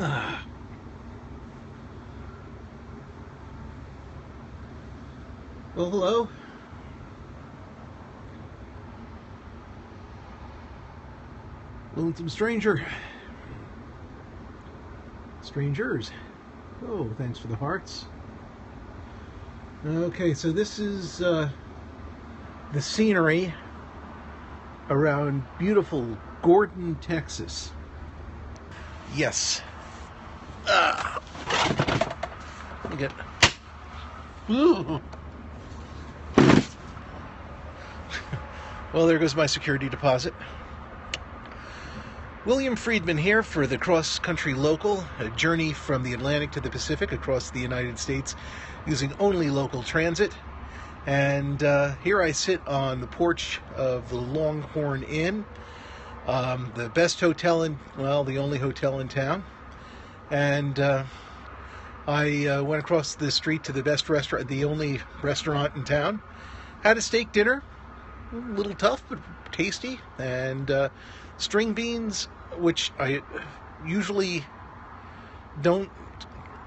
Ah. Well, hello. Lonesome stranger. Strangers. Oh, thanks for the hearts. Okay, so this is the scenery around beautiful Gordon, Texas. Yes. Let me get. Ooh. Well, there goes my security deposit. William Friedman here for the Cross Country Local, a journey from the Atlantic to the Pacific across the United States using only local transit. And here I sit on the porch of the Longhorn Inn, the best hotel the only hotel in town. And I went across the street to the best restaurant, the only restaurant in town. Had a steak dinner, a little tough but tasty, and string beans, which I usually don't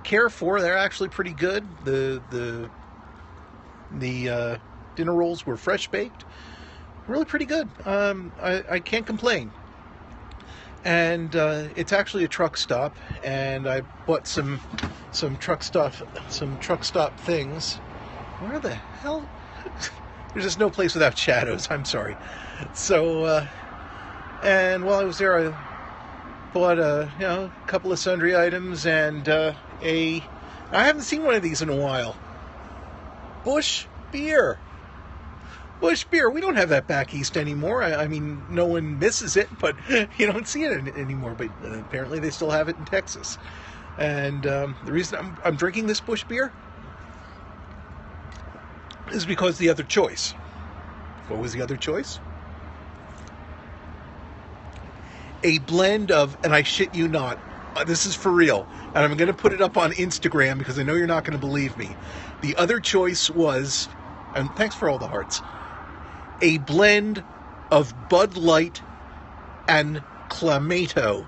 care for. They're actually pretty good. The dinner rolls were fresh baked, really pretty good. I can't complain. And it's actually a truck stop, and I bought some truck stop things. Where the hell? There's just no place without shadows. I'm sorry. So, and while I was there, I bought a couple of sundry items and I haven't seen one of these in a while. Busch beer. Busch beer. We don't have that back east anymore. I mean, no one misses it, but you don't see it anymore. But apparently, they still have it in Texas. And the reason I'm drinking this Busch beer is because the other choice. What was the other choice? A blend of, and I shit you not, this is for real, and I'm going to put it up on Instagram because I know you're not going to believe me. The other choice was, and thanks for all the hearts, a blend of Bud Light and Clamato.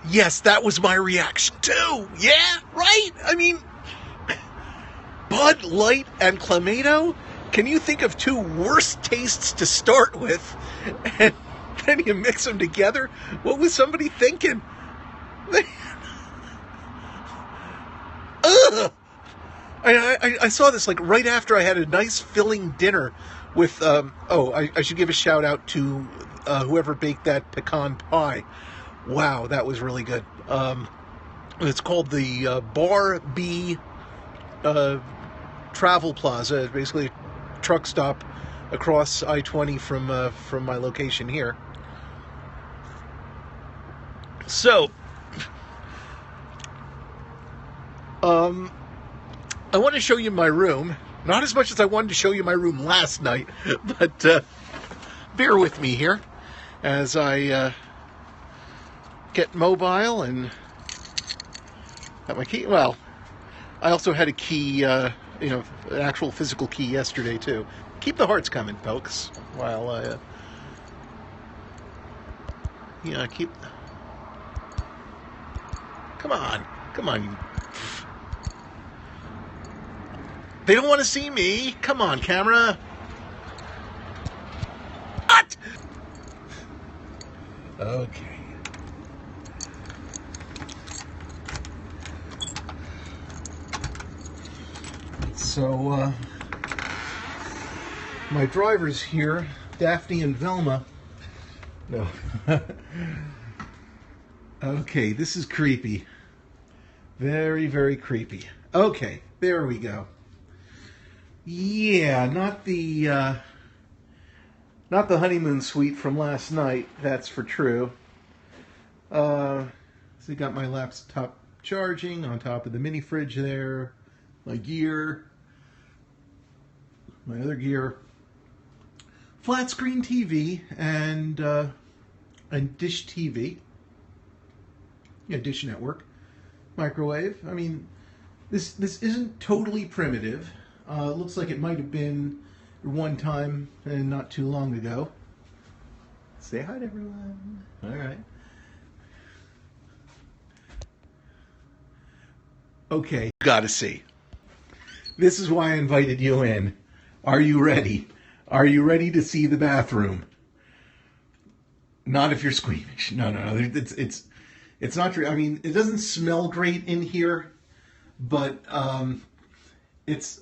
Yes, that was my reaction too. Yeah, right? I mean, Bud Light and Clamato? Can you think of two worse tastes to start with? And then you mix them together? What was somebody thinking? Ugh! I saw this like right after I had a nice filling dinner with, I should give a shout out to whoever baked that pecan pie. Wow, that was really good. It's called the Bar B Travel Plaza, basically a truck stop across I-20 from my location here. So, I want to show you my room. Not as much as I wanted to show you my room last night, but bear with me here as I get mobile and got my key. Well, I also had a key, an actual physical key yesterday too. Keep the hearts coming, folks. While keep. Come on. They don't want to see me. Come on, camera. What? Okay. So, my drivers here, Daphne and Velma. No. Okay, this is creepy. Very, very creepy. Okay, there we go. Yeah, not the honeymoon suite from last night, that's for true. So I got my laptop charging on top of the mini fridge there, my gear, my other gear, flat screen TV, and Dish TV. Yeah, Dish Network. Microwave. I mean, this isn't totally primitive. It looks like it might have been one time and not too long ago. Say hi to everyone. All right. Okay, gotta see. This is why I invited you in. Are you ready? Are you ready to see the bathroom? Not if you're squeamish. No. It's not true. I mean, it doesn't smell great in here, but it's,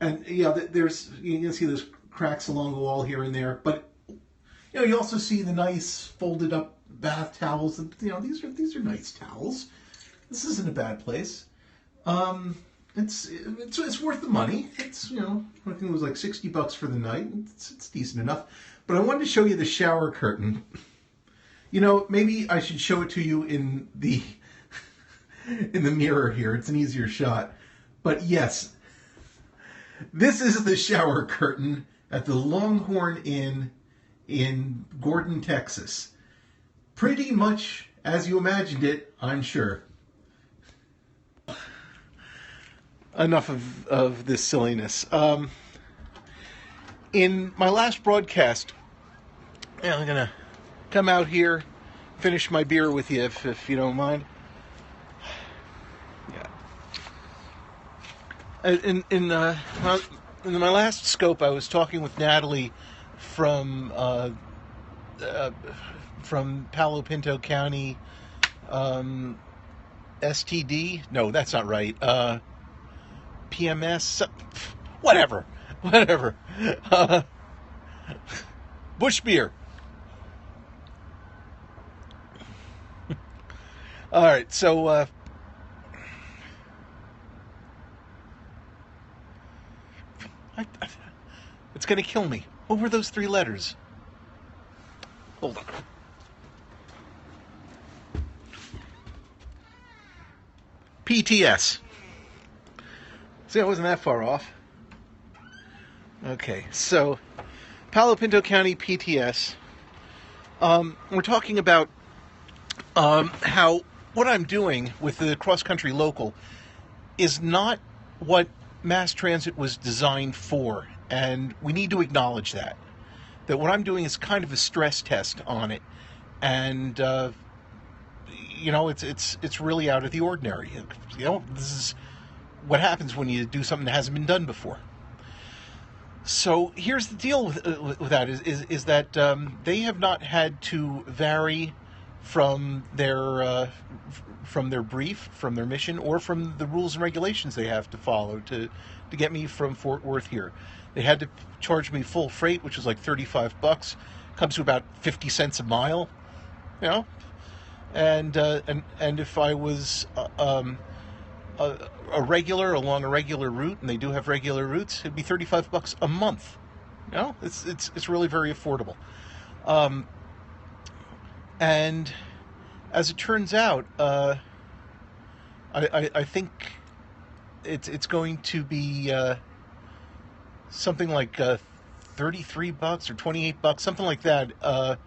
and yeah, there's, you can see there's cracks along the wall here and there, but you also see the nice folded up bath towels, and these are nice towels. This isn't a bad place. It's worth the money. It's, I think it was like $60 for the night. It's decent enough. But I wanted to show you the shower curtain. Maybe I should show it to you in the in the mirror here. It's an easier shot. But yes, this is the shower curtain at the Longhorn Inn in Gordon, Texas. Pretty much as you imagined it, I'm sure. Enough of this silliness. In my last broadcast, I'm going to come out here, finish my beer with you if you don't mind. Yeah. In my last scope, I was talking with Natalie from Palo Pinto County, STD. No, that's not right. PMS. Whatever. Busch beer. All right, so it's going to kill me. What were those 3 letters? Hold on. PTS. See, I wasn't that far off. Okay, so Palo Pinto County PTS. We're talking about how what I'm doing with the cross-country local is not what mass transit was designed for, and we need to acknowledge that what I'm doing is kind of a stress test on it, and it's really out of the ordinary. This is what happens when you do something that hasn't been done before. So here's the deal with that is that they have not had to vary from their brief, from their mission, or from the rules and regulations they have to follow to get me from Fort Worth here. They had to charge me full freight, which was like $35, comes to about 50 cents a mile, and if I was a regular along a regular route, and they do have regular routes, it'd be $35 a month. It's really very affordable. And as it turns out, I think it's going to be something like $33 or $28, something like that,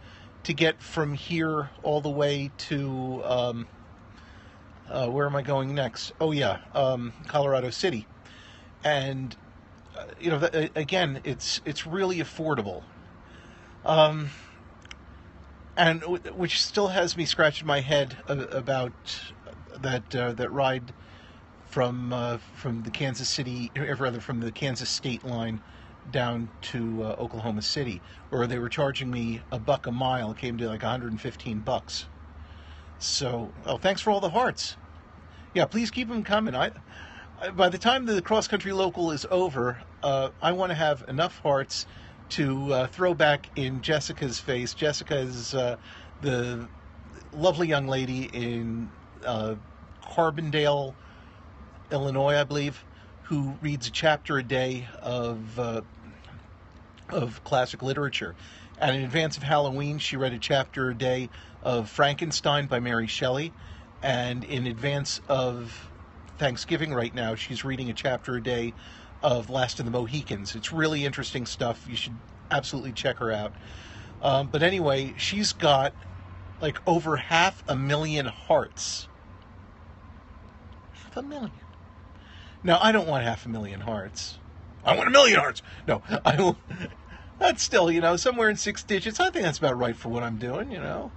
to get from here all the way to where am I going next? Oh yeah, Colorado City, and again, it's really affordable. And which still has me scratching my head about that ride from the Kansas City, or rather from the Kansas state line down to Oklahoma City, where they were charging me $1 a mile. It came to like $115. So, thanks for all the hearts. Yeah, please keep them coming. By the time the cross-country local is over, I want to have enough hearts to throw back in Jessica's face. Jessica is the lovely young lady in Carbondale, Illinois, I believe, who reads a chapter a day of classic literature. And in advance of Halloween, she read a chapter a day of Frankenstein by Mary Shelley. And in advance of Thanksgiving right now, she's reading a chapter a day of Last of the Mohicans. It's really interesting stuff. You should absolutely check her out. But anyway, she's got like over 500,000 hearts. 500,000. Now, I don't want 500,000 hearts. I want 1,000,000 hearts. No, That's still, somewhere in 6 digits. I think that's about right for what I'm doing, Yeah,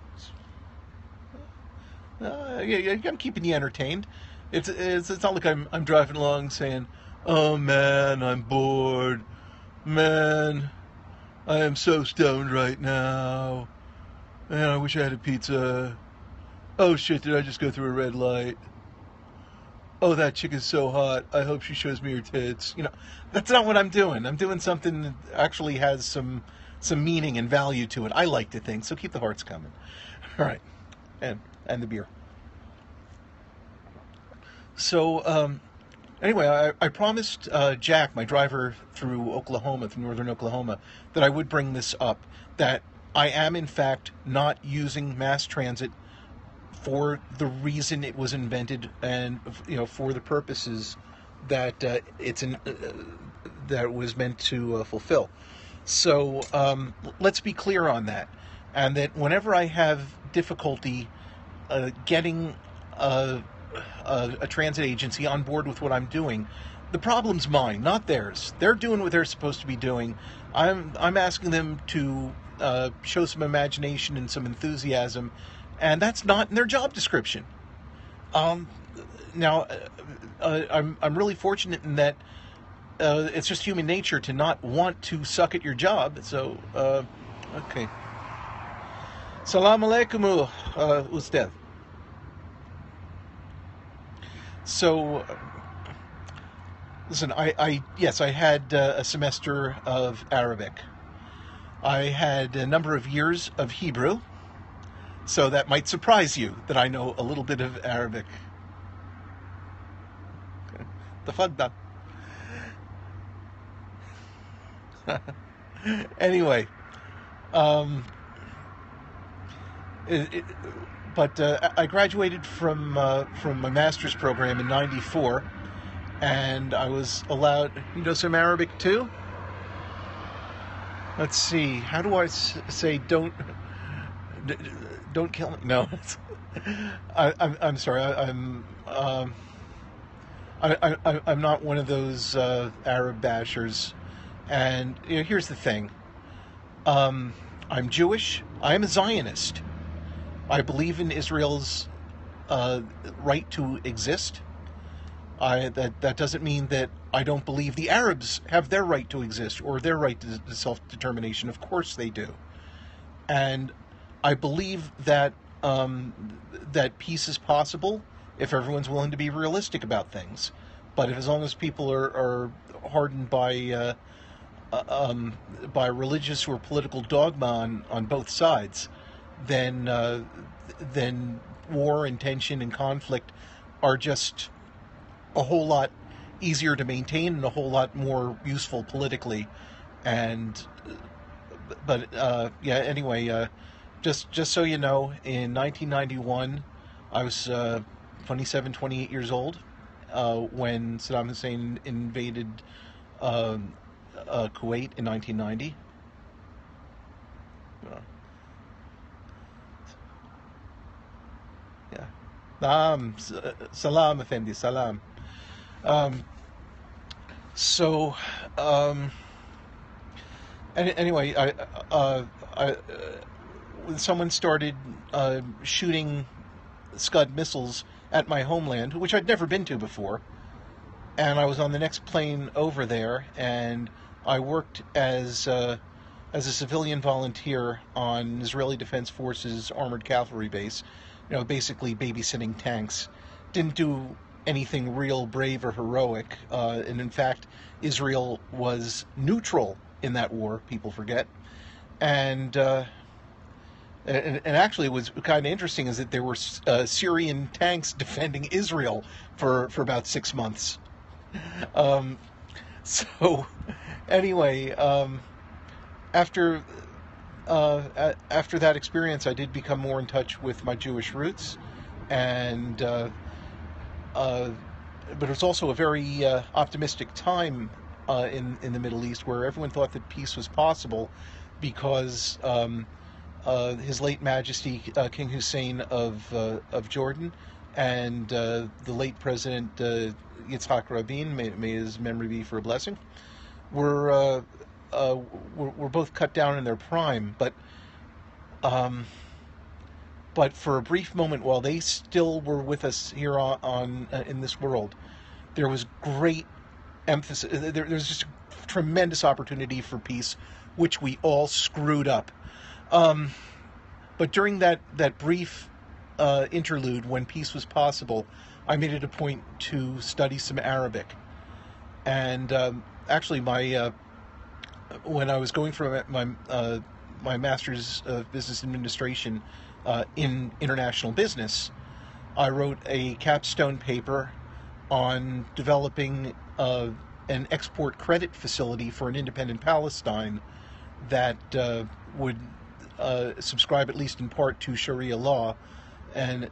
I'm keeping you entertained. It's not like I'm driving along saying, "Oh man, I'm bored. Man, I am so stoned right now. Man, I wish I had a pizza. Oh shit, did I just go through a red light? Oh, that chick is so hot. I hope she shows me her tits." That's not what I'm doing. I'm doing something that actually has some meaning and value to it. I like to think, so keep the hearts coming. All right, and the beer. So anyway, I promised Jack, my driver through northern Oklahoma, that I would bring this up. That I am in fact not using mass transit for the reason it was invented, and for the purposes that that it was meant to fulfill. So let's be clear on that, and that whenever I have difficulty getting a transit agency on board with what I'm doing, the problem's mine, not theirs. They're doing what they're supposed to be doing. I'm asking them to show some imagination and some enthusiasm, and that's not in their job description. Now, I'm really fortunate in that it's just human nature to not want to suck at your job. So, okay. Salam alaikum, usted. So, listen, yes, I had a semester of Arabic. I had a number of years of Hebrew, so that might surprise you that I know a little bit of Arabic. Tafaddal. Anyway, but I graduated from my master's program in '94, and I was allowed. You know some Arabic too? Let's see. How do I say don't kill me? No, I'm sorry. I'm not one of those Arab bashers. And here's the thing. I'm Jewish. I am a Zionist. I believe in Israel's right to exist. That doesn't mean that I don't believe the Arabs have their right to exist or their right to self-determination. Of course they do. And I believe that that peace is possible if everyone's willing to be realistic about things. But as long as people are hardened by religious or political dogma on both sides, then war and tension and conflict are just a whole lot easier to maintain and a whole lot more useful politically. But anyway, just so you know, in 1991, I was 27, 28 years old when Saddam Hussein invaded Kuwait in 1990. Salam, Effendi, salam. So, anyway, when someone started shooting Scud missiles at my homeland, which I'd never been to before, and I was on the next plane over there, and I worked as a civilian volunteer on Israeli Defense Forces armored cavalry base, basically babysitting tanks. Didn't do anything real brave or heroic, and in fact, Israel was neutral in that war. People forget, and actually, it was kind of interesting is that there were Syrian tanks defending Israel for about 6 months. So, anyway, after that experience, I did become more in touch with my Jewish roots, and but it was also a very optimistic time in the Middle East, where everyone thought that peace was possible because His late Majesty King Hussein of Jordan and the late President Yitzhak Rabin, may his memory be for a blessing, were were both cut down in their prime, um, but for a brief moment, while they still were with us here on in this world, there was great emphasis. There's just a tremendous opportunity for peace, which we all screwed up. Um, but during that brief interlude when peace was possible, I made it a point to study some Arabic. And actually, my when I was going for my master's of business administration in international business, I wrote a capstone paper on developing an export credit facility for an independent Palestine that would subscribe, at least in part, to Sharia law, and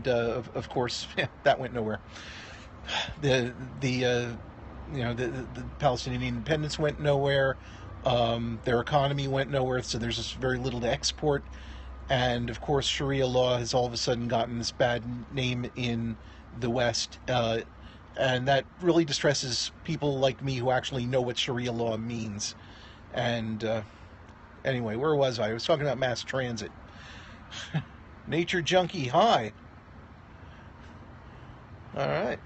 of course that went nowhere. The Palestinian independence went nowhere. Their economy went nowhere, so there's just very little to export. And of course, Sharia law has all of a sudden gotten this bad name in the West, and that really distresses people like me who actually know what Sharia law means. And anyway, where was I? I was talking about mass transit. Nature junkie, hi. All right.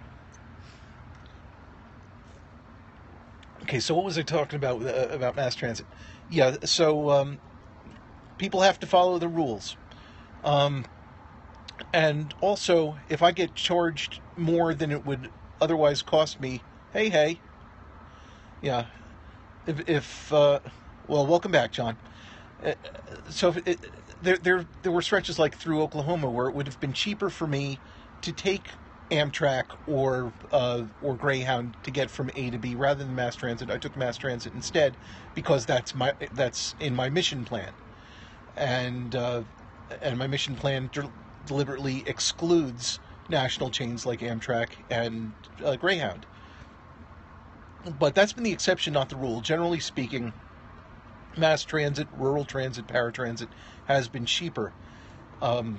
Okay, so what was I talking about mass transit? Yeah, so people have to follow the rules. And also, if I get charged more than it would otherwise cost me, hey. Yeah. If well, welcome back, John. So there were stretches like through Oklahoma where it would have been cheaper for me to take Amtrak or Greyhound to get from A to B rather than mass transit. I took mass transit instead because that's in my mission plan, and my mission plan deliberately excludes national chains like Amtrak and Greyhound. But that's been the exception, not the rule. Generally speaking, mass transit, rural transit, paratransit has been cheaper. But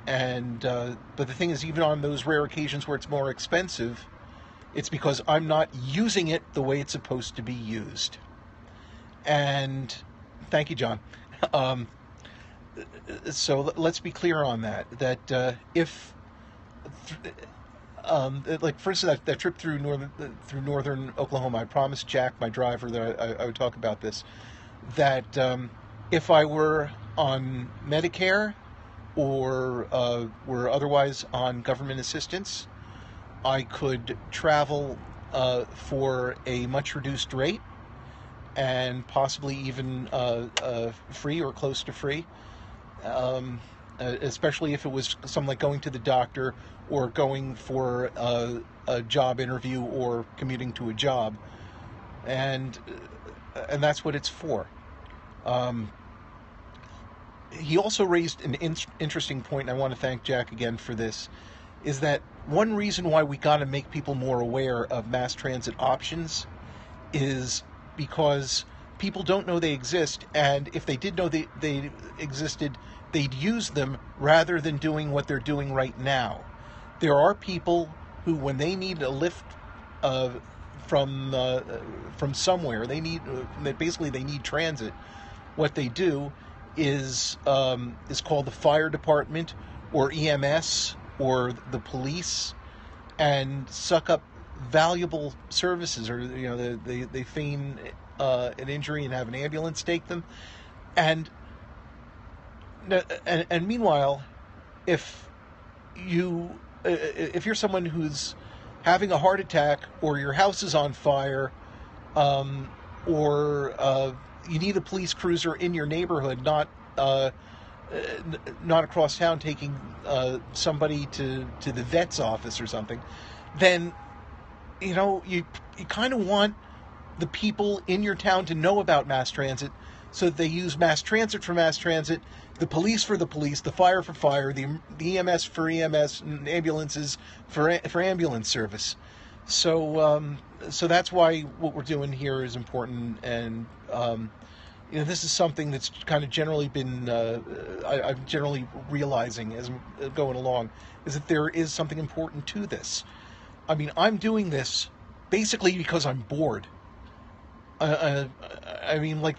the thing is, even on those rare occasions where it's more expensive, it's because I'm not using it the way it's supposed to be used. And thank you, John. So let's be clear on that. That if like for instance that trip through northern Oklahoma, I promised Jack, my driver, that I would talk about this. That if I were on Medicare or were otherwise on government assistance, I could travel for a much reduced rate and possibly even free or close to free. Especially if it was something like going to the doctor or going for a job interview or commuting to a job, and that's what it's for. He also raised an interesting point, and I want to thank Jack again for this, is that one reason why we got to make people more aware of mass transit options is because people don't know they exist, and if they did know they existed, they'd use them rather than doing what they're doing right now. There are people who, when they need a lift from somewhere, they need transit. What they do is called the fire department or EMS or the police, and suck up valuable services, or they feign an injury and have an ambulance take them, and meanwhile, if you're someone who's having a heart attack, or your house is on fire, or you need a police cruiser in your neighborhood, not across town taking somebody to the vet's office or something, then you kind of want the people in your town to know about mass transit, so that they use mass transit for mass transit, the police for the police, the fire for fire, the EMS for EMS, and ambulances for ambulance service. So that's why what we're doing here is important, and this is something that's kind of generally been I'm generally realizing as I'm going along, is that there is something important to this. I mean, I'm doing this basically because I'm bored. I, I mean, like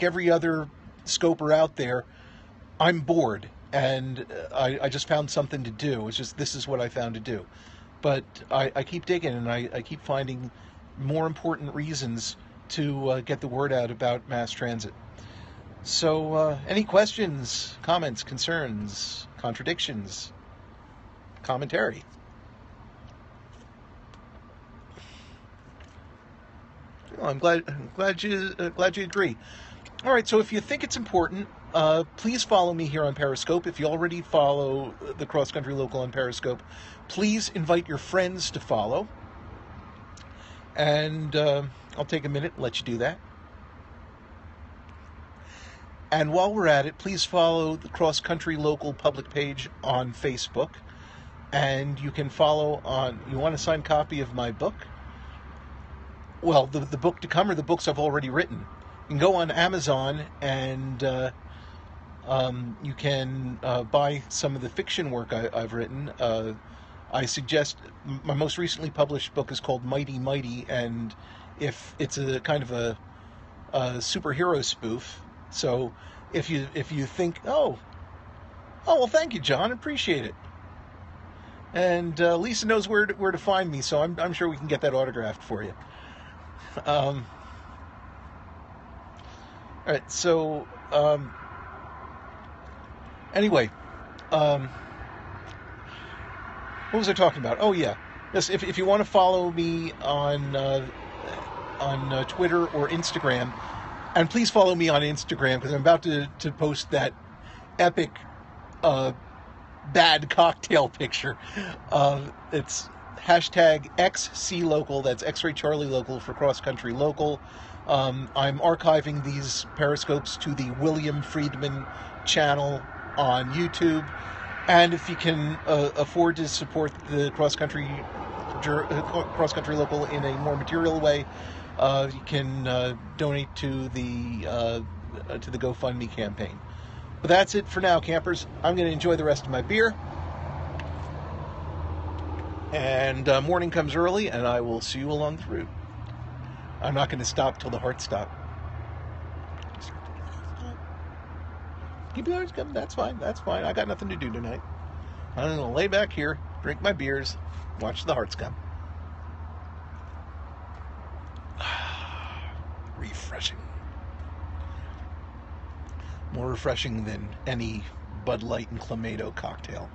every other scoper out there, I'm bored, and I just found something to do. It's just this is what I found to do. But I keep digging, and I keep finding more important reasons to get the word out about mass transit. So, any questions, comments, concerns, contradictions, commentary? Well, glad you agree. All right, so if you think it's important, please follow me here on Periscope. If you already follow the Cross Country Local on Periscope, please invite your friends to follow. And I'll take a minute and let you do that. And while we're at it, please follow the Cross Country Local public page on Facebook. And you can follow on, you want a signed copy of my book? Well, the book to come, or the books I've already written. You can go on Amazon and you can buy some of the fiction work I've written. I suggest, my most recently published book is called Mighty Mighty, and if it's a kind of a superhero spoof. So if you think, oh well, thank you, John, appreciate it. And Lisa knows where to find me, so I'm sure we can get that autographed for you. All right, so anyway, what was I talking about? Oh yeah, yes. If you want to follow me on Twitter or Instagram, and please follow me on Instagram because I'm about to post that epic bad cocktail picture. It's hashtag XCLocal, that's X-Ray Charlie Local for Cross Country Local. I'm archiving these periscopes to the William Friedman channel on YouTube. And if you can afford to support the Cross Country Local in a more material way, you can donate to the GoFundMe campaign. But that's it for now, campers. I'm going to enjoy the rest of my beer. And morning comes early, and I will see you along the route. I'm not going to stop till the hearts stop. Keep the hearts coming. That's fine. That's fine. I got nothing to do tonight. I'm going to lay back here, drink my beers, watch the hearts come. Refreshing. More refreshing than any Bud Light and Clamato cocktail.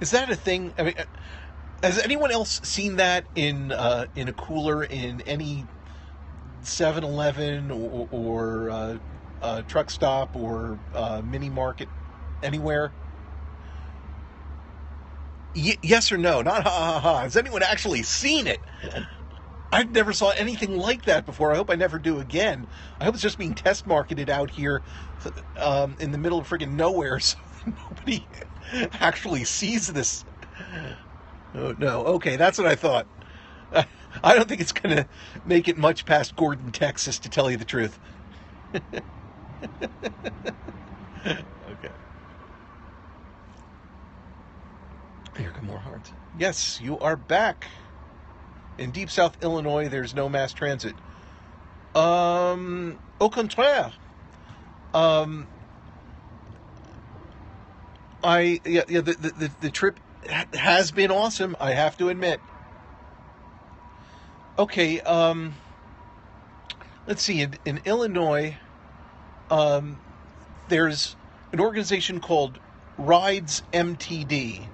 Is that a thing? I mean, has anyone else seen that in a cooler in any 7-Eleven or truck stop or mini market anywhere? Yes or no? Not ha ha ha. Has anyone actually seen it? I never saw anything like that before. I hope I never do again. I hope it's just being test marketed out here in the middle of friggin' nowhere, so nobody actually sees this. Oh, no. Okay, that's what I thought. I don't think it's going to make it much past Gordon, Texas, to tell you the truth. Okay. Here come more hearts. Yes, you are back. In Deep South Illinois, there's no mass transit. Au contraire. The trip has been awesome, I have to admit. Okay, let's see. In Illinois, there's an organization called Rides MTD,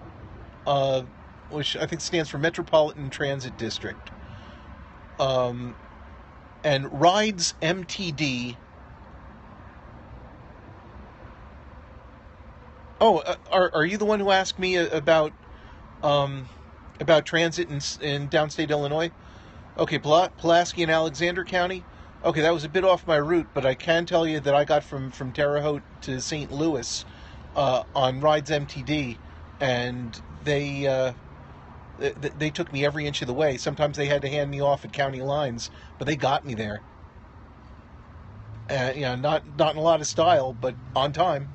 which I think stands for Metropolitan Transit District. And Rides MTD. Oh, are you the one who asked me about transit in downstate Illinois? Okay, Pulaski and Alexander County. Okay, that was a bit off my route, but I can tell you that I got from Terre Haute to St. Louis on Rides MTD, and they took me every inch of the way. Sometimes they had to hand me off at county lines, but they got me there. Not in a lot of style, but on time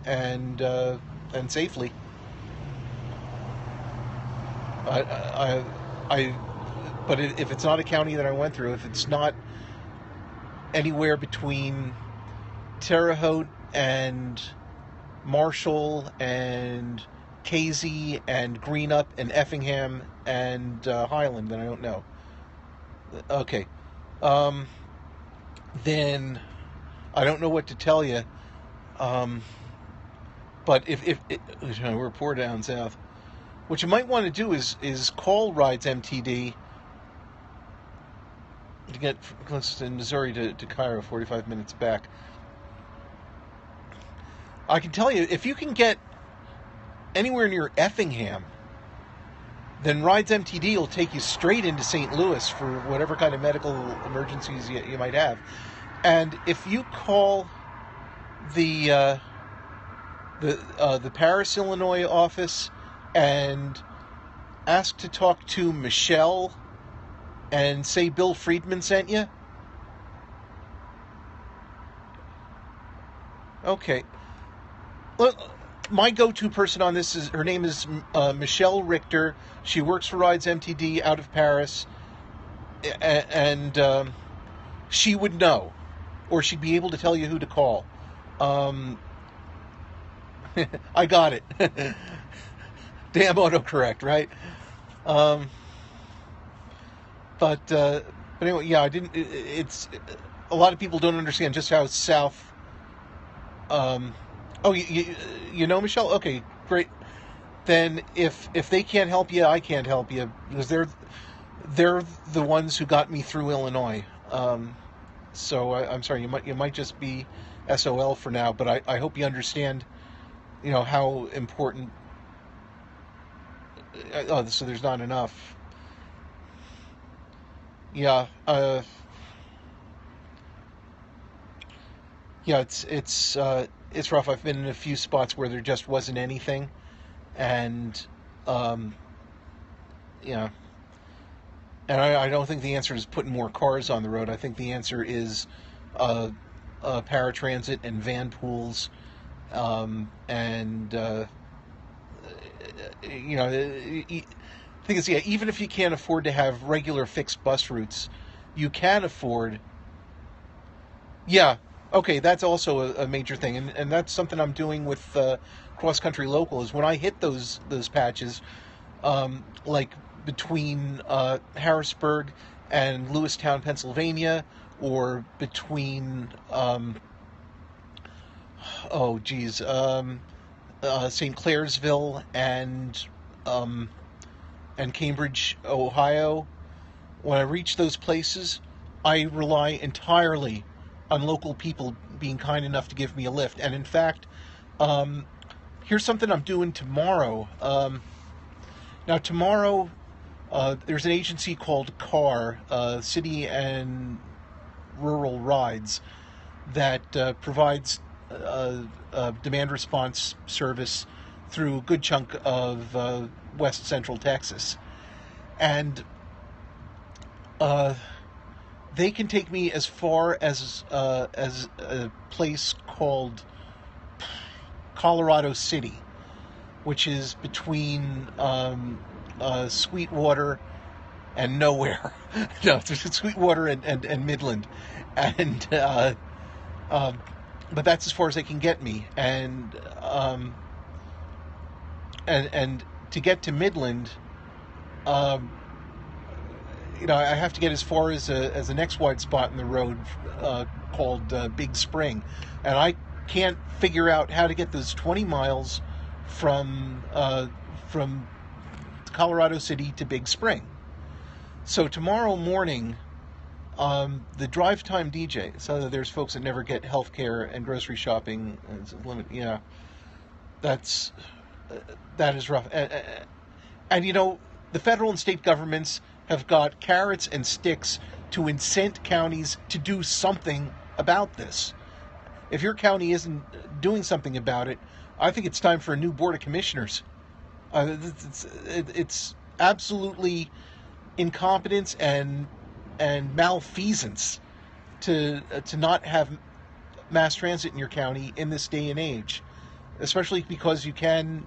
and safely. but if it's not a county that I went through, if it's not anywhere between Terre Haute and Marshall and Casey and Greenup and Effingham and Highland, then I don't know. Okay. Then I don't know what to tell you. But if we're poor down south, what you might want to do is call Rides MTD to get in Missouri to Cairo, 45 minutes back. I can tell you, if you can get anywhere near Effingham, then Rides MTD will take you straight into St. Louis for whatever kind of medical emergencies you might have. And if you call the Paris, Illinois office and ask to talk to Michelle and say Bill Friedman sent you. Okay. Well, my go-to person on this her name is Michelle Richter. She works for Rides MTD out of Paris, and she would know, or she'd be able to tell you who to call. I got it. Damn autocorrect, right? But anyway, yeah, I didn't. It's a lot of people don't understand just how south. Oh, you know Michelle? Okay, great. Then if they can't help you, I can't help you, because they're the ones who got me through Illinois. So I'm sorry, you might just be SOL for now, but I hope you understand, how important. So there's not enough. Yeah. Yeah, it's rough. I've been in a few spots where there just wasn't anything, and yeah. And I don't think the answer is putting more cars on the road. I think the answer is paratransit and van pools, and the thing is, yeah, even if you can't afford to have regular fixed bus routes, you can afford. Yeah, okay, that's also a major thing, and that's something I'm doing with Cross Country Local. Is when I hit those patches, like between Harrisburg and Lewistown, Pennsylvania, or between St. Clairsville and Cambridge, Ohio. When I reach those places, I rely entirely on local people being kind enough to give me a lift. And in fact, here's something I'm doing tomorrow. Now tomorrow, there's an agency called CAR, City and Rural Rides, that provides demand response service through a good chunk of west central Texas. And they can take me as far as a place called Colorado City, which is between Sweetwater and nowhere. No, it's Sweetwater and Midland, and but that's as far as they can get me. And to get to Midland, I have to get as far as the next wide spot in the road called Big Spring, and I can't figure out how to get those 20 miles from Colorado City to Big Spring. So tomorrow morning, the drive time DJ. So there's folks that never get health care and grocery shopping. Yeah, that is rough. And the federal and state governments have got carrots and sticks to incent counties to do something about this. If your county isn't doing something about it, I think it's time for a new board of commissioners. It's absolutely incompetence and malfeasance to not have mass transit in your county in this day and age, especially because you can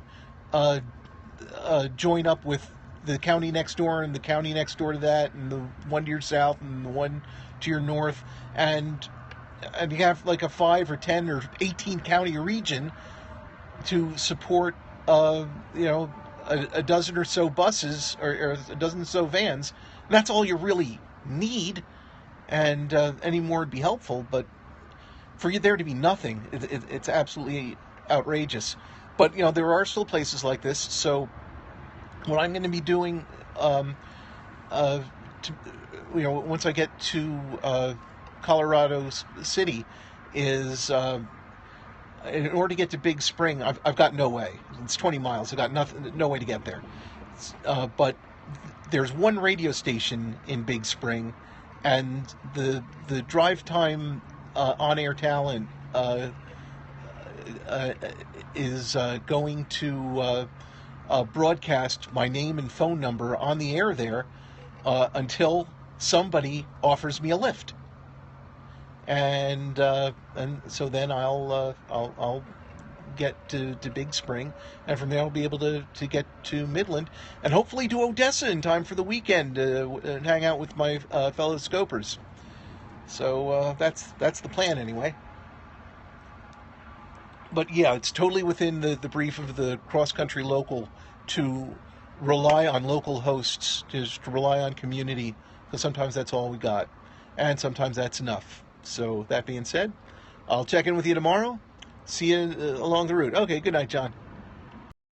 join up with the county next door and the county next door to that and the one to your south and the one to your north, and you have like a 5 or 10 or 18 county region to support a dozen or so buses or a dozen or so vans. And that's all you really need, and any more would be helpful, but for you there to be nothing, it's absolutely outrageous. But there are still places like this. So what I'm going to be doing, once I get to Colorado City, is in order to get to Big Spring, I've got no way. It's 20 miles. I've got no way to get there. But there's one radio station in Big Spring, and the drive time on-air talent is going to broadcast my name and phone number on the air there until somebody offers me a lift, and so then I'll get to Big Spring, and from there I'll be able to get to Midland, and hopefully to Odessa in time for the weekend and hang out with my fellow scopers. So that's the plan anyway. But yeah, it's totally within the brief of the cross-country local to rely on local hosts, just to rely on community, because sometimes that's all we got, and sometimes that's enough. So that being said, I'll check in with you tomorrow. See you along the route. Okay, good night, John.